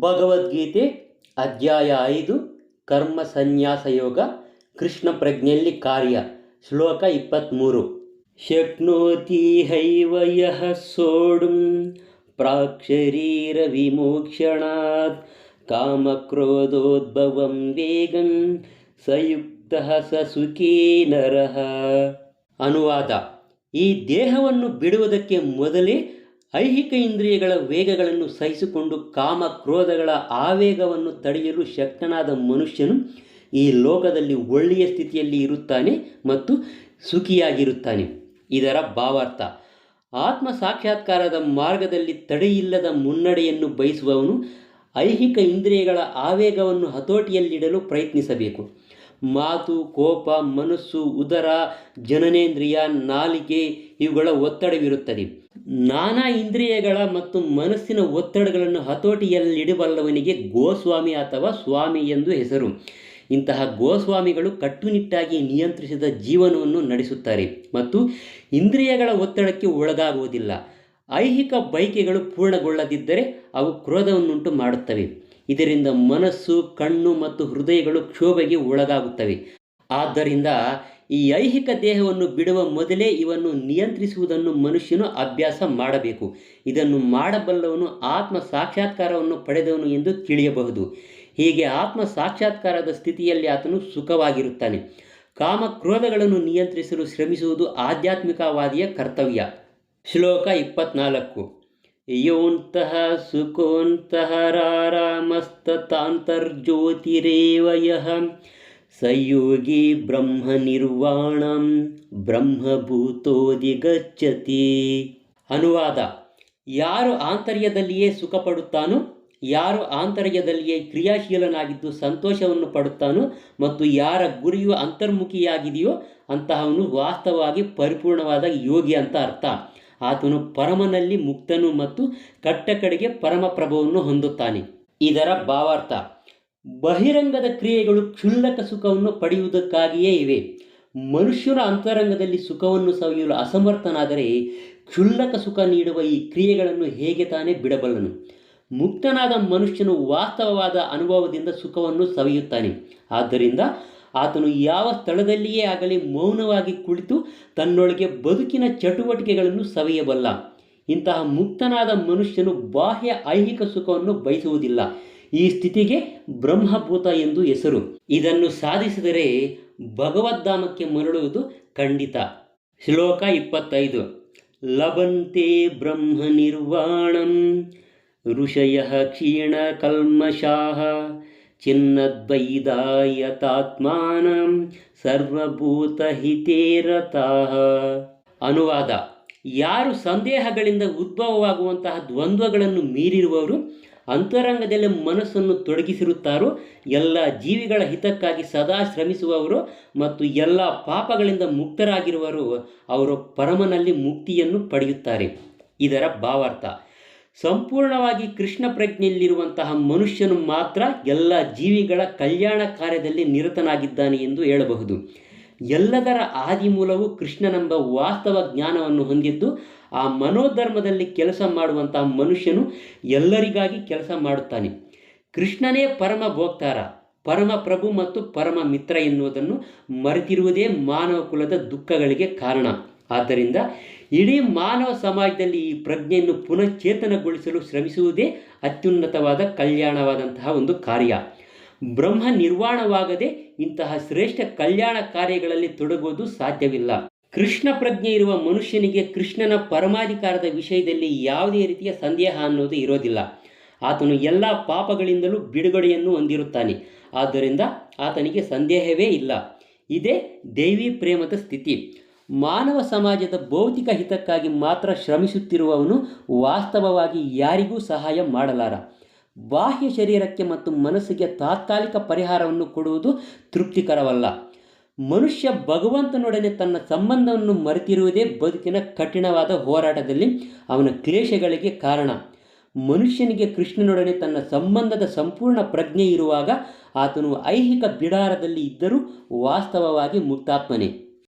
ಭಗವದ್ಗೀತೆ ಅಧ್ಯಾಯ 5 ಕರ್ಮ ಸನ್ಯಾಸ ಯೋಗ ಕೃಷ್ಣ ಪ್ರಜ್ಞೆಯಲ್ಲಿ ಕಾರ್ಯ ಶ್ಲೋಕ 23 ಶಕ್ನೋತಿ ಹೈವ ಯಃ ಸೋಢುಂ ಪ್ರಾಕ್ಶರೀರ ವಿಮೋಕ್ಷಣಾತ್ ಕಾಮಕ್ರೋಧೋದ್ಭವಂ ವೇಗಂ ಸಯುಕ್ತಃ ಸ ಸುಖೀ ನರಃ. ಅನುವಾದ: ಈ ದೇಹವನ್ನು ಬಿಡುವುದಕ್ಕೆ ಮೊದಲೇ ಐಹಿಕ ಇಂದ್ರಿಯಗಳ ವೇಗಗಳನ್ನು ಸಹಿಸಿಕೊಂಡು ಕಾಮ ಕ್ರೋಧಗಳ ಆವೇಗವನ್ನು ತಡೆಯಲು ಶಕ್ತನಾದ ಮನುಷ್ಯನು ಈ ಲೋಕದಲ್ಲಿ ಒಳ್ಳೆಯ ಸ್ಥಿತಿಯಲ್ಲಿ ಇರುತ್ತಾನೆ ಮತ್ತು ಸುಖಿಯಾಗಿರುತ್ತಾನೆ. ಇದರ ಭಾವಾರ್ಥ: ಆತ್ಮ ಸಾಕ್ಷಾತ್ಕಾರದ ಮಾರ್ಗದಲ್ಲಿ ತಡೆಯಿಲ್ಲದ ಮುನ್ನಡೆಯನ್ನು ಬಯಸುವವನು ಐಹಿಕ ಇಂದ್ರಿಯಗಳ ಆವೇಗವನ್ನು ಹತೋಟಿಯಲ್ಲಿಡಲು ಪ್ರಯತ್ನಿಸಬೇಕು. ಮಾತು, ಕೋಪ, ಮನಸ್ಸು, ಉದರ, ಜನನೇಂದ್ರಿಯ, ನಾಲಿಗೆ ಇವುಗಳ ಒತ್ತಡವಿರುತ್ತದೆ. ನಾನಾ ಇಂದ್ರಿಯಗಳ ಮತ್ತು ಮನಸ್ಸಿನ ಒತ್ತಡಗಳನ್ನು ಹತೋಟಿಯಲ್ಲಿಡಬಲ್ಲವನಿಗೆ ಗೋಸ್ವಾಮಿ ಅಥವಾ ಸ್ವಾಮಿ ಎಂದು ಹೆಸರು. ಇಂತಹ ಗೋಸ್ವಾಮಿಗಳು ಕಟ್ಟುನಿಟ್ಟಾಗಿ ನಿಯಂತ್ರಿಸಿದ ಜೀವನವನ್ನು ನಡೆಸುತ್ತಾರೆ ಮತ್ತು ಇಂದ್ರಿಯಗಳ ಒತ್ತಡಕ್ಕೆ ಒಳಗಾಗುವುದಿಲ್ಲ. ಐಹಿಕ ಬಯಕೆಗಳು ಪೂರ್ಣಗೊಳ್ಳದಿದ್ದರೆ ಅವು ಕ್ರೋಧವನ್ನುಂಟು ಮಾಡುತ್ತವೆ. ಇದರಿಂದ ಮನಸ್ಸು, ಕಣ್ಣು ಮತ್ತು ಹೃದಯಗಳು ಕ್ಷೋಭೆಗೆ ಒಳಗಾಗುತ್ತವೆ. ಆದ್ದರಿಂದ ಈ ಐಹಿಕ ದೇಹವನ್ನು ಬಿಡುವ ಮೊದಲೇ ಇವನ್ನು ನಿಯಂತ್ರಿಸುವುದನ್ನು ಮನುಷ್ಯನು ಅಭ್ಯಾಸ ಮಾಡಬೇಕು. ಇದನ್ನು ಮಾಡಬಲ್ಲವನು ಆತ್ಮ ಸಾಕ್ಷಾತ್ಕಾರವನ್ನು ಪಡೆದವನು ಎಂದು ತಿಳಿಯಬಹುದು. ಹೀಗೆ ಆತ್ಮ ಸಾಕ್ಷಾತ್ಕಾರದ ಸ್ಥಿತಿಯಲ್ಲಿ ಆತನು ಸುಖವಾಗಿರುತ್ತಾನೆ. ಕಾಮ ಕ್ರೋಧಗಳನ್ನು ನಿಯಂತ್ರಿಸಲು ಶ್ರಮಿಸುವುದು ಆಧ್ಯಾತ್ಮಿಕವಾದಿಯ ಕರ್ತವ್ಯ. ಶ್ಲೋಕ 24 ಯೋಂತಃ ಸುಖೋಂತಃ ರಾರಾಮಸ್ತತಾಂತರ್ಜ್ಯೋತಿರೇವ ಯಃ ಸಯೋಗಿ ಬ್ರಹ್ಮ ನಿರ್ವಾಣಂ ಬ್ರಹ್ಮಭೂತೋಧಿಗಚ್ಚತಿ. ಅನುವಾದ: ಯಾರು ಆಂತರ್ಯದಲ್ಲಿಯೇ ಸುಖ ಪಡುತ್ತಾನೋ, ಯಾರು ಆಂತರ್ಯದಲ್ಲಿಯೇ ಕ್ರಿಯಾಶೀಲನಾಗಿದ್ದು ಸಂತೋಷವನ್ನು ಪಡುತ್ತಾನೋ ಮತ್ತು ಯಾರ ಗುರಿಯು ಅಂತರ್ಮುಖಿಯಾಗಿದೆಯೋ ಅಂತಹವನು ವಾಸ್ತವವಾಗಿ ಪರಿಪೂರ್ಣವಾದ ಯೋಗಿ ಅಂತ ಅರ್ಥ. ಆತನು ಪರಮನಲ್ಲಿ ಮುಕ್ತನು ಮತ್ತು ಕಟ್ಟಕಡೆಗೆ ಪರಮಪ್ರಭುವನ್ನು ಹೊಂದುತ್ತಾನೆ. ಇದರ ಭಾವಾರ್ಥ: ಬಹಿರಂಗದ ಕ್ರಿಯೆಗಳು ಕ್ಷುಲ್ಲಕ ಸುಖವನ್ನು ಪಡೆಯುವುದಕ್ಕಾಗಿಯೇ ಇವೆ. ಮನುಷ್ಯನ ಅಂತರಂಗದಲ್ಲಿ ಸುಖವನ್ನು ಸವಿಯಲು ಅಸಮರ್ಥನಾದರೆ ಕ್ಷುಲ್ಲಕ ಸುಖ ನೀಡುವ ಈ ಕ್ರಿಯೆಗಳನ್ನು ಹೇಗೆ ತಾನೇ ಬಿಡಬಲ್ಲನು? ಮುಕ್ತನಾದ ಮನುಷ್ಯನು ವಾಸ್ತವವಾದ ಅನುಭವದಿಂದ ಸುಖವನ್ನು ಸವಿಯುತ್ತಾನೆ. ಆದ್ದರಿಂದ ಆತನು ಯಾವ ಸ್ಥಳದಲ್ಲಿಯೇ ಆಗಲಿ ಮೌನವಾಗಿ ಕುಳಿತು ತನ್ನೊಳಗೆ ಬದುಕಿನ ಚಟುವಟಿಕೆಗಳನ್ನು ಸವಿಯಬಲ್ಲ. ಇಂತಹ ಮುಕ್ತನಾದ ಮನುಷ್ಯನು ಬಾಹ್ಯ ಐಹಿಕ ಸುಖವನ್ನು ಬಯಸುವುದಿಲ್ಲ. ಈ ಸ್ಥಿತಿಗೆ ಬ್ರಹ್ಮಭೂತ ಎಂದು ಹೆಸರು. ಇದನ್ನು ಸಾಧಿಸಿದರೆ ಭಗವದ್ಧಾಮಕ್ಕೆ ಮರಳುವುದು ಖಂಡಿತ. ಶ್ಲೋಕ 25 ಲಭಂತೆ ಬ್ರಹ್ಮ ನಿರ್ವಾಣಂ ಋಷಯಃ ಕ್ಷೀಣ ಕಲ್ಮಷಾಃ ಚಿನ್ನದ್ವೈದಾಯತಾತ್ಮಾನಂ ಸರ್ವಭೂತಹಿತೇ ರತಾಃ. ಅನುವಾದ: ಯಾರು ಸಂದೇಹಗಳಿಂದ ಉದ್ಭವವಾಗುವಂತಹ ದ್ವಂದ್ವಗಳನ್ನು ಮೀರಿರುವವರು, ಅಂತರಂಗದಲ್ಲಿ ಮನಸ್ಸನ್ನು ತೊಡಗಿಸಿರುತ್ತಾರೋ, ಎಲ್ಲ ಜೀವಿಗಳ ಹಿತಕ್ಕಾಗಿ ಸದಾ ಶ್ರಮಿಸುವವರು ಮತ್ತು ಎಲ್ಲ ಪಾಪಗಳಿಂದ ಮುಕ್ತರಾಗಿರುವರು, ಅವರು ಪರಮನಲ್ಲಿ ಮುಕ್ತಿಯನ್ನು ಪಡೆಯುತ್ತಾರೆ. ಇದರ ಭಾವಾರ್ಥ: ಸಂಪೂರ್ಣವಾಗಿ ಕೃಷ್ಣ ಪ್ರಜ್ಞೆಯಲ್ಲಿರುವಂತಹ ಮನುಷ್ಯನು ಮಾತ್ರ ಎಲ್ಲ ಜೀವಿಗಳ ಕಲ್ಯಾಣ ಕಾರ್ಯದಲ್ಲಿ ನಿರತನಾಗಿದ್ದಾನೆ ಎಂದು ಹೇಳಬಹುದು. ಎಲ್ಲದರ ಆದಿಮೂಲವು ಕೃಷ್ಣನೆಂಬ ವಾಸ್ತವ ಜ್ಞಾನವನ್ನು ಹೊಂದಿದ್ದು, ಆ ಮನೋಧರ್ಮದಲ್ಲಿ ಕೆಲಸ ಮಾಡುವಂತಹ ಮನುಷ್ಯನು ಎಲ್ಲರಿಗಾಗಿ ಕೆಲಸ ಮಾಡುತ್ತಾನೆ. ಕೃಷ್ಣನೇ ಪರಮ ಭೋಕ್ತಾರ, ಪರಮ ಪ್ರಭು ಮತ್ತು ಪರಮ ಮಿತ್ರ ಎನ್ನುವುದನ್ನು ಮರೆತಿರುವುದೇ ಮಾನವ ಕುಲದ ದುಃಖಗಳಿಗೆ ಕಾರಣ. ಆದ್ದರಿಂದ ಇಡೀ ಮಾನವ ಸಮಾಜದಲ್ಲಿ ಈ ಪ್ರಜ್ಞೆಯನ್ನು ಪುನಶ್ಚೇತನಗೊಳಿಸಲು ಶ್ರಮಿಸುವುದೇ ಅತ್ಯುನ್ನತವಾದ ಕಲ್ಯಾಣವಾದಂತಹ ಒಂದು ಕಾರ್ಯ. ಬ್ರಹ್ಮ ನಿರ್ವಾಣವಾಗದೆ ಇಂತಹ ಶ್ರೇಷ್ಠ ಕಲ್ಯಾಣ ಕಾರ್ಯಗಳಲ್ಲಿ ತೊಡಗುವುದು ಸಾಧ್ಯವಿಲ್ಲ. ಕೃಷ್ಣ ಪ್ರಜ್ಞೆ ಇರುವ ಮನುಷ್ಯನಿಗೆ ಕೃಷ್ಣನ ಪರಮಾಧಿಕಾರದ ವಿಷಯದಲ್ಲಿ ಯಾವುದೇ ರೀತಿಯ ಸಂದೇಹ ಅನ್ನೋದು ಇರೋದಿಲ್ಲ. ಆತನು ಎಲ್ಲ ಪಾಪಗಳಿಂದಲೂ ಬಿಡುಗಡೆಯನ್ನು ಹೊಂದಿರುತ್ತಾನೆ. ಆದ್ದರಿಂದ ಆತನಿಗೆ ಸಂದೇಹವೇ ಇಲ್ಲ. ಇದೇ ದೈವಿ ಪ್ರೇಮದ ಸ್ಥಿತಿ. ಮಾನವ ಸಮಾಜದ ಭೌತಿಕ ಹಿತಕ್ಕಾಗಿ ಮಾತ್ರ ಶ್ರಮಿಸುತ್ತಿರುವವನು ವಾಸ್ತವವಾಗಿ ಯಾರಿಗೂ ಸಹಾಯ ಮಾಡಲಾರ. ಬಾಹ್ಯ ಶರೀರಕ್ಕೆ ಮತ್ತು ಮನಸ್ಸಿಗೆ ತಾತ್ಕಾಲಿಕ ಪರಿಹಾರವನ್ನು ಕೊಡುವುದು ತೃಪ್ತಿಕರವಲ್ಲ. ಮನುಷ್ಯ ಭಗವಂತನೊಡನೆ ತನ್ನ ಸಂಬಂಧವನ್ನು ಮರೆತಿರುವುದೇ ಬದುಕಿನ ಕಠಿಣವಾದ ಹೋರಾಟದಲ್ಲಿ ಅವನ ಕ್ಲೇಶಗಳಿಗೆ ಕಾರಣ. ಮನುಷ್ಯನಿಗೆ ಕೃಷ್ಣನೊಡನೆ ತನ್ನ ಸಂಬಂಧದ ಸಂಪೂರ್ಣ ಪ್ರಜ್ಞೆ ಇರುವಾಗ ಆತನು ಐಹಿಕ ಬಿಡಾರದಲ್ಲಿ ಇದ್ದರೂ ವಾಸ್ತವವಾಗಿ ಮುಕ್ತಾತ್ಮನೇ.